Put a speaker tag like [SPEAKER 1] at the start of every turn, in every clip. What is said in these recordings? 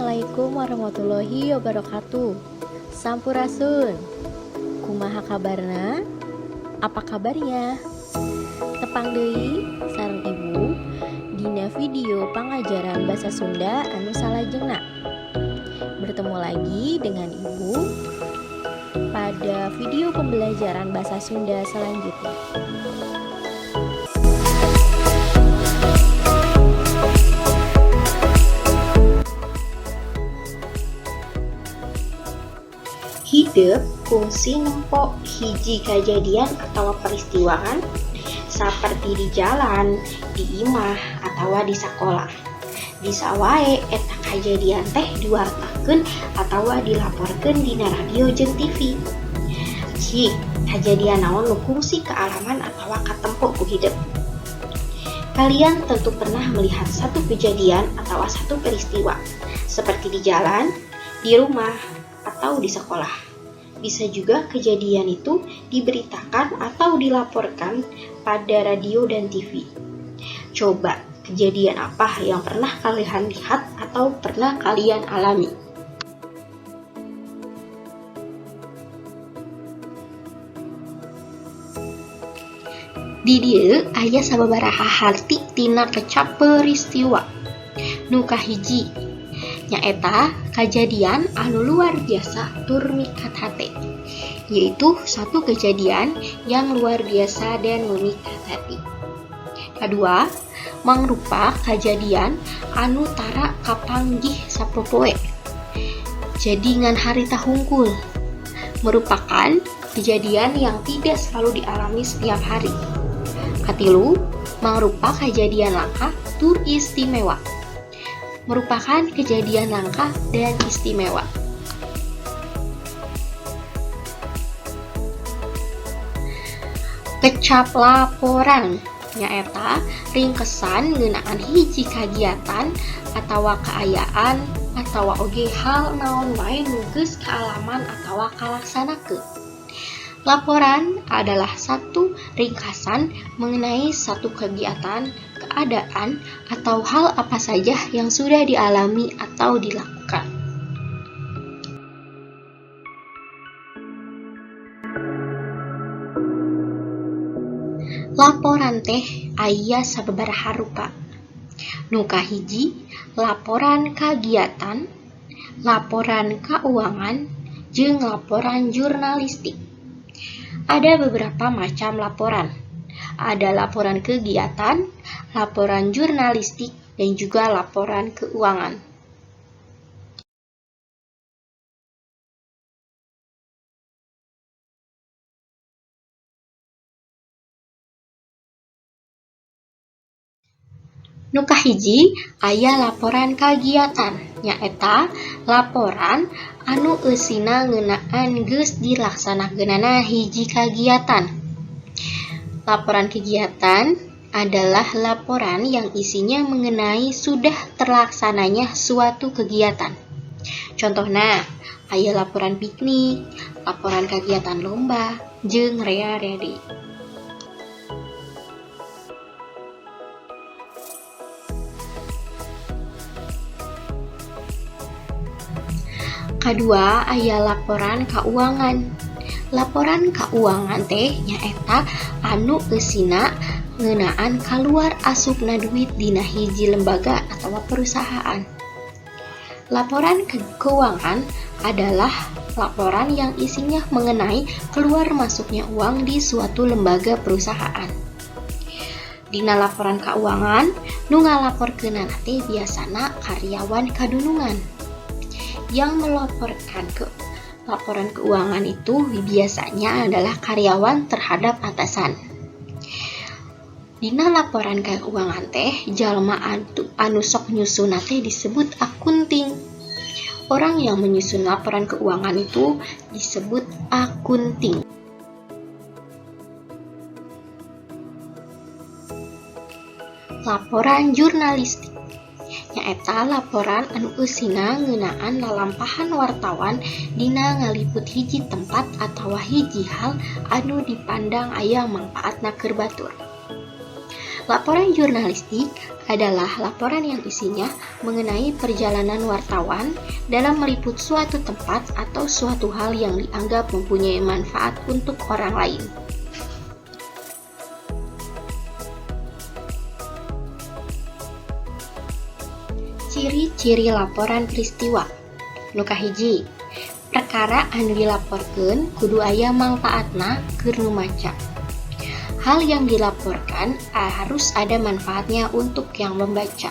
[SPEAKER 1] Assalamualaikum warahmatullahi wabarakatuh. Sampurasun. Kumaha kabarna? Apa kabarnya? Tepang deui sareng Ibu dina video pangajaran basa Sunda anu salajengna. Bertemu lagi dengan Ibu pada video pembelajaran bahasa Sunda selanjutnya.
[SPEAKER 2] Hideuk fungsi nempo hiji kajadian atau peristiwaan saperti di jalan, di imah, atau di sekolah. Bisa wae eta kajadian teh diwartakeun atau dilaporkeun dina radio jeung TV. Cik, kajadian naon nu fungsi ke alaman atau katempo ku hideuk. Kalian tentu pernah melihat satu kejadian atau satu peristiwa seperti di jalan, di rumah, atau di sekolah. Bisa juga kejadian itu diberitakan atau dilaporkan pada radio dan TV. Coba, kejadian apa yang pernah kalian lihat atau pernah kalian alami? Di dieu aya sababaraha harti tina kecap peristiwa. Nu kahiji nyaeta kajadian anu luar biasa tur mikat hate, yaitu satu kejadian yang luar biasa dan memikat hati. Kedua, mangrupa kejadian anu tara kapanggih sapopoe, jadi ngan harita hungkul, merupakan kejadian yang tidak selalu dialami setiap hari. Katilu, mangrupa kejadian langka tur istimewa, merupakan kejadian langka dan istimewa. Kecap laporan nyaeta ringkesan ngeunaan hiji kagiatan atawa kaayaan atawa oge hal naon wae nu geus kaalaman atawa kalaksanakeun. Laporan adalah satu ringkasan mengenai satu kegiatan, keadaan, atau hal apa saja yang sudah dialami atau dilakukan. Laporan teh aya sababaraha rupa. Nu kahiji, laporan kagiatan, laporan keuangan, jeung laporan jurnalistik. Ada beberapa macam laporan. Ada laporan kegiatan, laporan jurnalistik, dan juga laporan keuangan. Nu kahiji aya laporan kagiatan, nyaeta laporan anu eusina ngeunaan geus dilaksanakeunana hiji kagiatan. Laporan kegiatan adalah laporan yang isinya mengenai sudah terlaksananya suatu kegiatan. Contohna, aya laporan piknik, laporan kegiatan lomba, jeung rea-rea deui. Kedua, aya laporan keuangan. Laporan keuangan teh nyaeta anu eusina ngeunaan kaluar asupna duit dina hiji lembaga atau perusahaan. Laporan keuangan adalah laporan yang isinya mengenai keluar masuknya uang di suatu lembaga perusahaan. Dina laporan keuangan, nu ngalaporkeunana teh biasana karyawan kadunungan. Yang melaporkan ke laporan keuangan itu biasanya adalah karyawan terhadap atasan. Dina laporan keuangan teh jalma anu sok nyusun teh disebut akunting. Orang yang menyusun laporan keuangan itu disebut akunting. Laporan jurnalistik nyaeta laporan anu eusina ngeunaan lalampahan wartawan dina ngaliput hiji tempat atawa hiji hal anu dipandang aya mangpaatna keur batur. Laporan jurnalistik adalah laporan yang isinya mengenai perjalanan wartawan dalam meliput suatu tempat atau suatu hal yang dianggap mempunyai manfaat untuk orang lain. Ciri-ciri laporan peristiwa. Nu kahiji, perkara anu dilaporkeun kudu aya mangpaatna keur nu maca. Hal yang dilaporkan harus ada manfaatnya untuk yang membaca.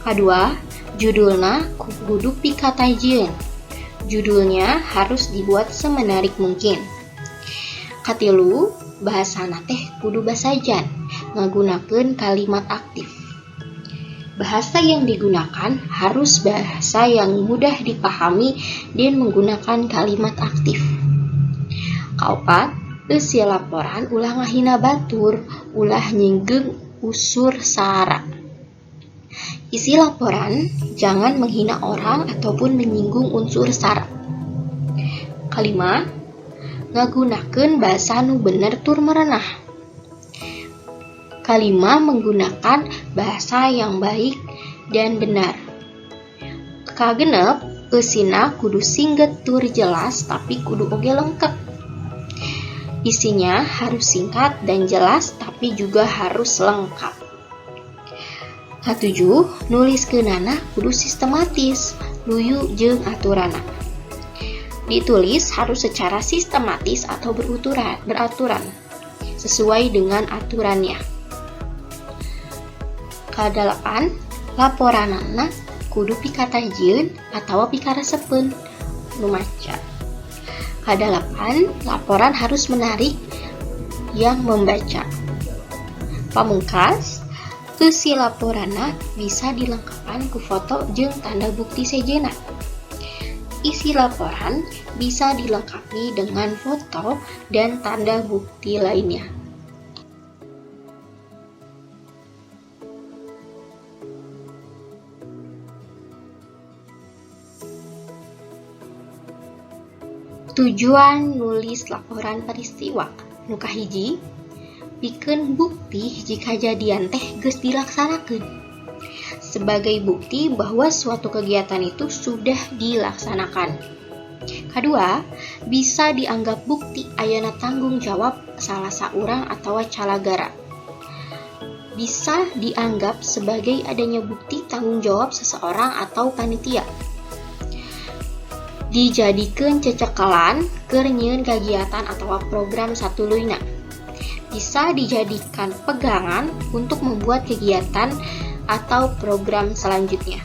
[SPEAKER 2] Kedua, judulna kudu pikatajieun. Judulnya harus dibuat semenarik mungkin. Katilu, bahasana teh kudu basajan, ngagunakeun kalimat aktif. Bahasa yang digunakan harus bahasa yang mudah dipahami dan menggunakan kalimat aktif. Kaopat, isi laporan ulah ngahina batur, ulah nyinggeng usur sara. Isi laporan jangan menghina orang ataupun menyinggung unsur sara. Kalima, ngagunakeun bahasa nu bener tur merenah. Kalima, menggunakan bahasa yang baik dan benar. Kagenep, eusina kudu singget tur jelas tapi kudu oge lengkep. Isinya harus singkat dan jelas tapi juga harus lengkap. Katujuh, nuliskeunana kudu sistematis, luyu jeung aturana. Ditulis harus secara sistematis atau beraturan sesuai dengan aturannya. Kadalapan, laporanana kudu pikatajieun atawa pikaresepeun nu maca. Kadalapan, laporan harus menarik yang membaca. Pamungkas, isi laporana bisa dilengkapan ku foto jeung tanda bukti sejena. Isi laporan bisa dilengkapi dengan foto dan tanda bukti lainnya. Tujuan nulis laporan peristiwa. Nu kahiji, pikeun bukti jika kajadian teh geus dilaksanakeun. Sebagai bukti bahwa suatu kegiatan itu sudah dilaksanakan. Kedua, bisa dianggap bukti ayana tanggung jawab salah saurang atawa calagara. Bisa dianggap sebagai adanya bukti tanggung jawab seseorang atau panitia. Dijadikeun cecekelan keur nyieun kagiatan atau program satuluyna. Bisa dijadikan pegangan untuk membuat kegiatan atau program selanjutnya.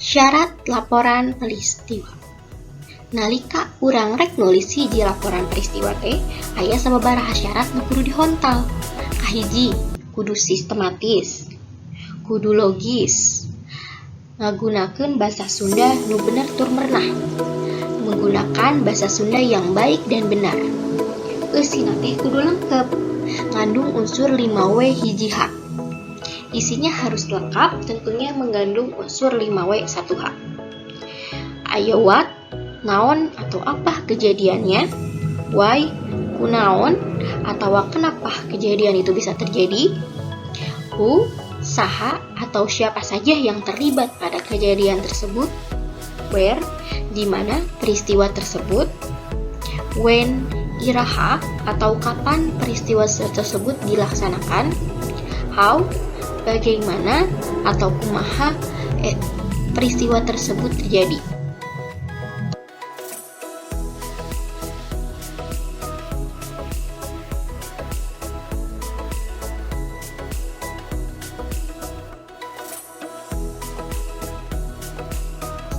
[SPEAKER 2] Syarat laporan peristiwa. Nalika urang rek nulis hiji laporan peristiwa teh, aya sababaraha syarat nu kudu dihontal. Kahiji, kudu sistematis, kudu logis, ngagunakeun basa Sunda nu bener tur merenah, menggunakan bahasa Sunda yang baik dan benar. Eusina teh kudu lengkep, ngandung unsur 5W hiji H. Isinya harus lengkap, tentunya mengandung unsur 5W 1H. Aya what, naon atau apa kejadiannya, why, kunaon atau kenapa kejadian itu bisa terjadi, who, saha atau siapa saja yang terlibat pada kejadian tersebut, where, di mana peristiwa tersebut, when, iraha atau kapan peristiwa tersebut dilaksanakan, how, bagaimana atau kumaha peristiwa tersebut terjadi.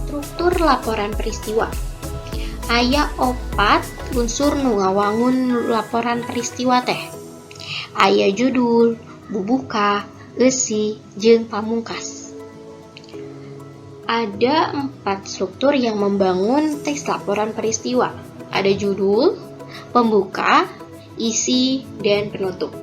[SPEAKER 2] Struktur laporan peristiwa. Aya 4 unsur nu ngawangun laporan peristiwa teh. Aya judul, bubuka, eusi, jeung pamungkas. Ada 4 struktur yang membangun teks laporan peristiwa. Ada judul, pembuka, isi, dan penutup.